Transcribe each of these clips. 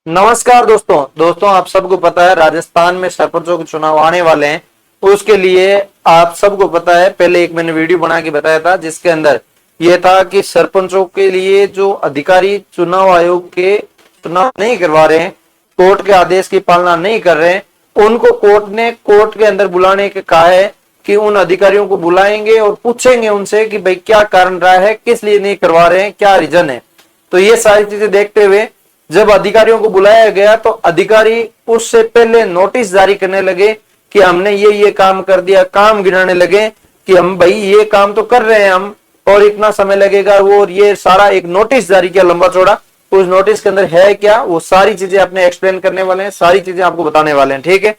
नमस्कार दोस्तों आप सबको पता है राजस्थान में सरपंचों के चुनाव आने वाले हैं। उसके लिए आप सबको पता है, पहले एक मैंने वीडियो बना के बताया था जिसके अंदर यह था कि सरपंचों के लिए जो अधिकारी चुनाव आयोग के चुनाव नहीं करवा रहे हैं, कोर्ट के आदेश की पालना नहीं कर रहे हैं, उनको कोर्ट ने कोर्ट के अंदर बुलाने के कहा है कि उन अधिकारियों को बुलाएंगे और पूछेंगे उनसे कि भाई क्या कारण रहा है, किस लिए नहीं करवा रहे हैं, क्या रीजन है। तो ये सारी चीजें देखते हुए जब अधिकारियों को बुलाया गया तो अधिकारी उससे पहले नोटिस जारी करने लगे कि हमने ये काम कर दिया, काम गिनाने लगे कि हम भाई ये काम तो कर रहे हैं हम और इतना समय लगेगा वो, और ये सारा एक नोटिस जारी किया लंबा चौड़ा। उस नोटिस के अंदर है क्या, वो सारी चीजें अपने एक्सप्लेन करने वाले हैं, सारी चीजें आपको बताने वाले हैं। ठीक है,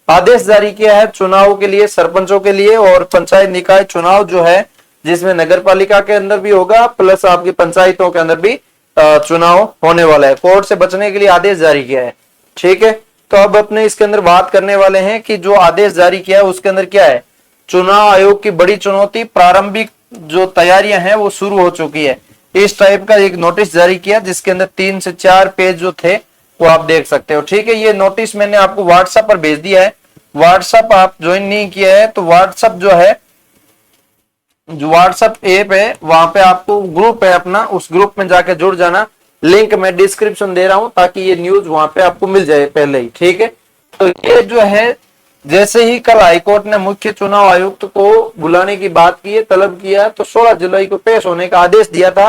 आदेश जारी किया है चुनाव के लिए, सरपंचों के लिए और पंचायत निकाय चुनाव जो है जिसमें नगर पालिका के अंदर भी होगा प्लस आपकी पंचायतों के अंदर भी चुनाव होने वाला है। कोर्ट से बचने के लिए आदेश जारी किया है। ठीक है, तो अब अपने इसके अंदर बात करने वाले हैं कि जो आदेश जारी किया है उसके अंदर क्या है। चुनाव आयोग की बड़ी चुनौती, प्रारंभिक जो तैयारियां हैं वो शुरू हो चुकी है। इस टाइप का एक नोटिस जारी किया जिसके अंदर 3 से 4 पेज जो थे वो आप देख सकते हो। ठीक है, ये नोटिस मैंने आपको व्हाट्सएप पर भेज दिया है। व्हाट्सएप आप ज्वाइन नहीं किया है तो व्हाट्सएप जो है, जो व्हाट्सएप ऐप है वहां पे आपको ग्रुप है अपना, उस ग्रुप में जाके जुड़ जाना। लिंक मैं डिस्क्रिप्शन दे रहा हूं ताकि ये न्यूज वहां पे आपको मिल जाए पहले ही। ठीक है, तो ये जो है जैसे ही कल हाईकोर्ट ने मुख्य चुनाव आयुक्त को बुलाने की बात की है, तलब किया, तो 16 जुलाई को पेश होने का आदेश दिया था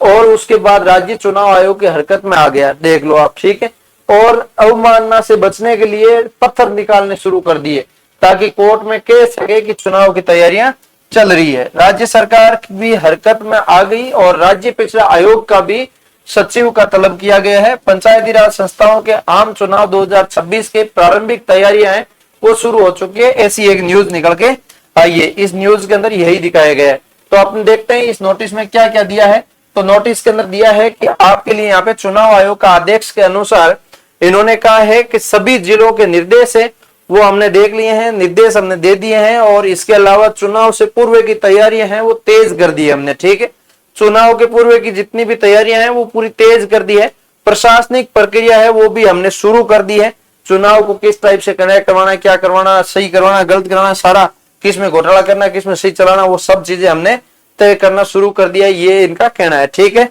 और उसके बाद राज्य चुनाव आयोग की हरकत में आ गया, देख लो आप। ठीक है, और अवमानना से बचने के लिए पत्थर निकालने शुरू कर दिए ताकि कोर्ट में कह सके कि चुनाव की तैयारियां चल रही है। राज्य सरकार भी हरकत में आ गई और राज्य पिछड़ा आयोग का भी सचिव का तलब किया गया है। पंचायती राज संस्थाओं के आम चुनाव 2026 के प्रारंभिक तैयारियां हैं वो शुरू हो चुकी है, ऐसी एक न्यूज निकल के आई है। इस न्यूज के अंदर यही दिखाया गया है। तो अपन देखते हैं इस नोटिस में क्या क्या दिया है। तो नोटिस के अंदर दिया है कि आपके लिए यहाँ पे चुनाव आयोग का आदेश के अनुसार इन्होंने कहा है कि सभी जिलों के निर्देश है वो हमने देख लिए हैं, निर्देश हमने दे दिए हैं और इसके अलावा चुनाव से पूर्व की तैयारियां हैं वो तेज कर दी है हमने। ठीक है, चुनाव के पूर्व की जितनी भी तैयारियां हैं वो पूरी तेज कर दी है। प्रशासनिक प्रक्रिया है वो भी हमने शुरू कर दी है। चुनाव को किस टाइप से कनेक्ट करवाना, क्या करवाना, सही करवाना, गलत करवाना, सारा किस में घोटाला करना, किस में सही चलाना, वो सब चीजें हमने तय करना शुरू कर दिया, ये इनका कहना है। ठीक है,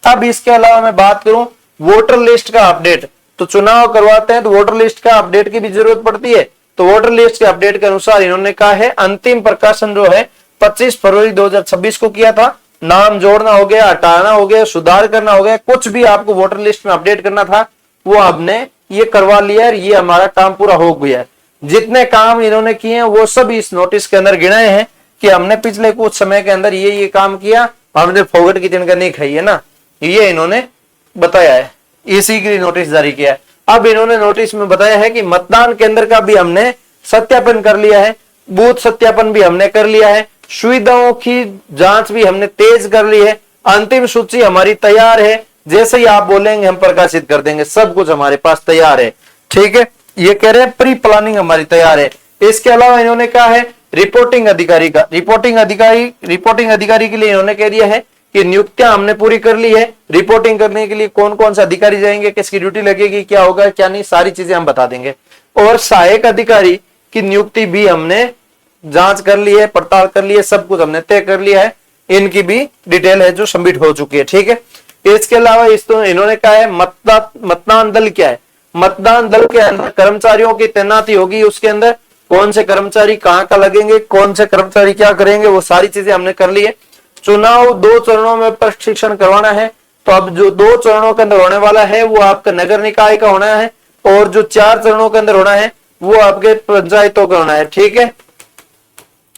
अब इसके अलावा मैं बात करूं वोटर लिस्ट का अपडेट, तो चुनाव करवाते हैं तो वोटर लिस्ट का अपडेट की भी जरूरत पड़ती है। तो वोटर लिस्ट के अपडेट के अनुसार इन्होंने कहा है अंतिम प्रकाशन जो है 25 फरवरी 2026 को किया था। नाम जोड़ना हो गया, हटाना हो गया, सुधार करना हो गया, कुछ भी आपको वोटर लिस्ट में अपडेट करना था वो हमने ये करवा लिया है। ये हमारा काम पूरा हो गया है। जितने काम इन्होंने किए हैं वो सब इस नोटिस के अंदर गिनाए हैं कि हमने पिछले कुछ समय के अंदर ये काम किया, हमने फोगट की तिनका नहीं खाई है ना, ये इन्होंने बताया है, इसी के लिए नोटिस जारी किया है। अब इन्होंने नोटिस में बताया है कि मतदान केंद्र का भी हमने सत्यापन कर लिया है, बूथ सत्यापन भी हमने कर लिया है, सुविधाओं की जांच भी हमने तेज कर ली है, अंतिम सूची हमारी तैयार है, जैसे ही आप बोलेंगे हम प्रकाशित कर देंगे, सब कुछ हमारे पास तैयार है। ठीक है, ये कह रहे हैं प्री प्लानिंग हमारी तैयार है। इसके अलावा इन्होंने कहा है रिपोर्टिंग अधिकारी का, रिपोर्टिंग अधिकारी के लिए इन्होंने कह दिया है कि नियुक्तियां हमने पूरी कर ली है। रिपोर्टिंग करने के लिए कौन कौन से अधिकारी जाएंगे, किसकी ड्यूटी लगेगी, क्या होगा क्या नहीं, सारी चीजें हम बता देंगे। और सहायक अधिकारी की नियुक्ति भी हमने जांच कर ली है, पड़ताल कर ली है, सब कुछ हमने तय कर लिया है, इनकी भी डिटेल है जो सबमिट हो चुकी है। ठीक है, इसके अलावा इन्होंने कहा है मतदान दल क्या है। मतदान दल के अंदर कर्मचारियों की तैनाती होगी, उसके अंदर कौन से कर्मचारी कहाँ का लगेंगे, कौन से कर्मचारी क्या करेंगे, वो सारी चीजें हमने कर ली है। चुनाव 2 चरणों में प्रशिक्षण करवाना है, तो अब जो 2 चरणों के अंदर होने वाला है वो आपका नगर निकाय का होना है और जो 4 चरणों के अंदर होना है वो आपके पंचायतों का होना है। ठीक है,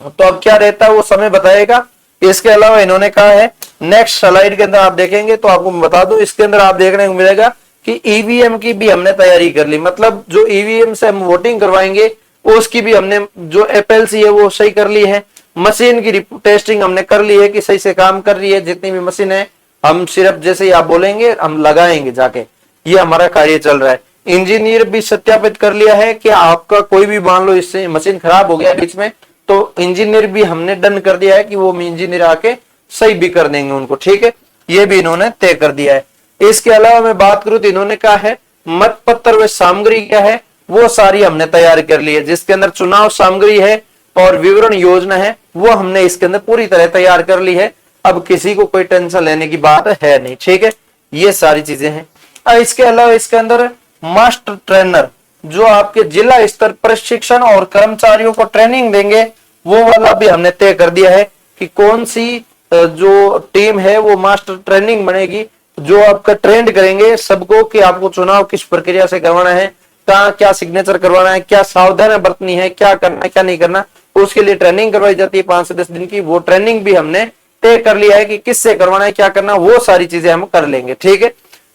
तो अब क्या रहता है वो समय बताएगा। इसके अलावा इन्होंने कहा है नेक्स्ट स्लाइड के अंदर आप देखेंगे तो आपको बता दूं, इसके अंदर आप देखने को मिलेगा कि ईवीएम की भी हमने तैयारी कर ली, मतलब जो ईवीएम से हम वोटिंग करवाएंगे उसकी भी हमने जो एपीएलसी है वो सही कर ली है। मशीन की टेस्टिंग हमने कर ली है कि सही से काम कर रही है, जितनी भी मशीन है हम सिर्फ जैसे ही आप बोलेंगे हम लगाएंगे जाके, ये हमारा कार्य चल रहा है। इंजीनियर भी सत्यापित कर लिया है कि आपका कोई भी मान लो इससे मशीन खराब हो गया बीच में, तो इंजीनियर भी हमने डन कर दिया है कि वो इंजीनियर आके सही भी कर देंगे उनको। ठीक है, ये भी इन्होंने तय कर दिया है। इसके अलावा मैं बात करूं तो इन्होंने कहा है मतपत्र व सामग्री क्या है वो सारी हमने तैयार कर ली है, जिसके अंदर चुनाव सामग्री है और विवरण योजना है वो हमने इसके अंदर पूरी तरह तैयार कर ली है। अब किसी को कोई टेंशन लेने की बात है नहीं, ठीक है, ये सारी चीजें हैं। अब इसके अलावा इसके अंदर मास्टर ट्रेनर जो आपके जिला स्तर प्रशिक्षण और कर्मचारियों को ट्रेनिंग देंगे वो वाला भी हमने तय कर दिया है कि कौन सी जो टीम है वो मास्टर ट्रेनिंग बनेगी, जो आपका ट्रेंड करेंगे सबको कि आपको चुनाव किस प्रक्रिया से करवाना है, कहाँ क्या सिग्नेचर करवाना है, क्या सावधानी बरतनी है, क्या करना है क्या नहीं करना, उसके लिए ट्रेनिंग करवाई जाती है 5 से 10 दिन की। वो ट्रेनिंग भी हमने तय कर लिया है कि किससे करवाना है क्या करना, वो सारी चीजें हम कर लेंगे, ठीक है।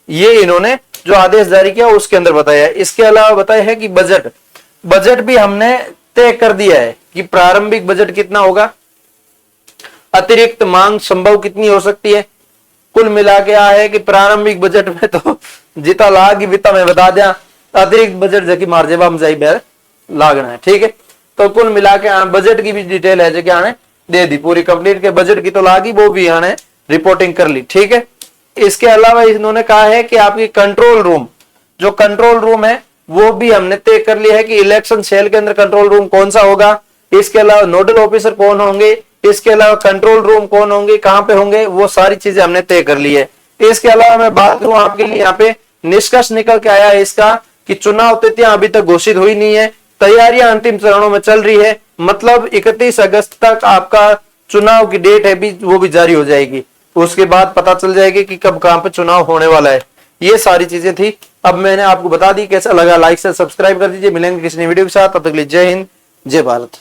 ये इन्होंने जो आदेश जारी किया उसके अंदर बताया है। इसके अलावा बताया है कि बजट भी हमने तय कर दिया है कि प्रारंभिक बजट कितना होगा, अतिरिक्त मांग संभव कितनी हो सकती है। कुल मिला के आ है कि प्रारंभिक बजट में तो जितना लाग वित्ता में बता दिया, अतिरिक्त बजट जबकि मार्जेबा हम जाई बैर लागना है, ठीक है। तो कुल मिला के बजट की भी डिटेल है जो आने दे दी, पूरी कंप्लीट के बजट की तो लागी वो भी आने रिपोर्टिंग कर ली, ठीक है। इसके अलावा इन्होंने कहा है कि आपकी कंट्रोल रूम, जो कंट्रोल रूम है वो भी हमने तय कर लिया है कि इलेक्शन सेल के अंदर कंट्रोल रूम कौन सा होगा, इसके अलावा नोडल ऑफिसर कौन होंगे, इसके अलावा कंट्रोल रूम कौन होंगे, कहां पे होंगे, वो सारी चीजें हमने तय कर ली है। इसके अलावा मैं बात करूं आपके लिए यहाँ पे निष्कर्ष निकल के आया है इसका कि चुनाव तिथियां अभी तक घोषित हुई नहीं है, तैयारियां अंतिम चरणों में चल रही है, मतलब 31 अगस्त तक आपका चुनाव की डेट है भी वो भी जारी हो जाएगी, उसके बाद पता चल जाएगी कि कब कहां पे चुनाव होने वाला है। ये सारी चीजें थी, अब मैंने आपको बता दी। कैसा लगा लाइक से सब्सक्राइब कर दीजिए, मिलेंगे किसी नई वीडियो के साथ, तब तक के लिए जय हिंद जय भारत।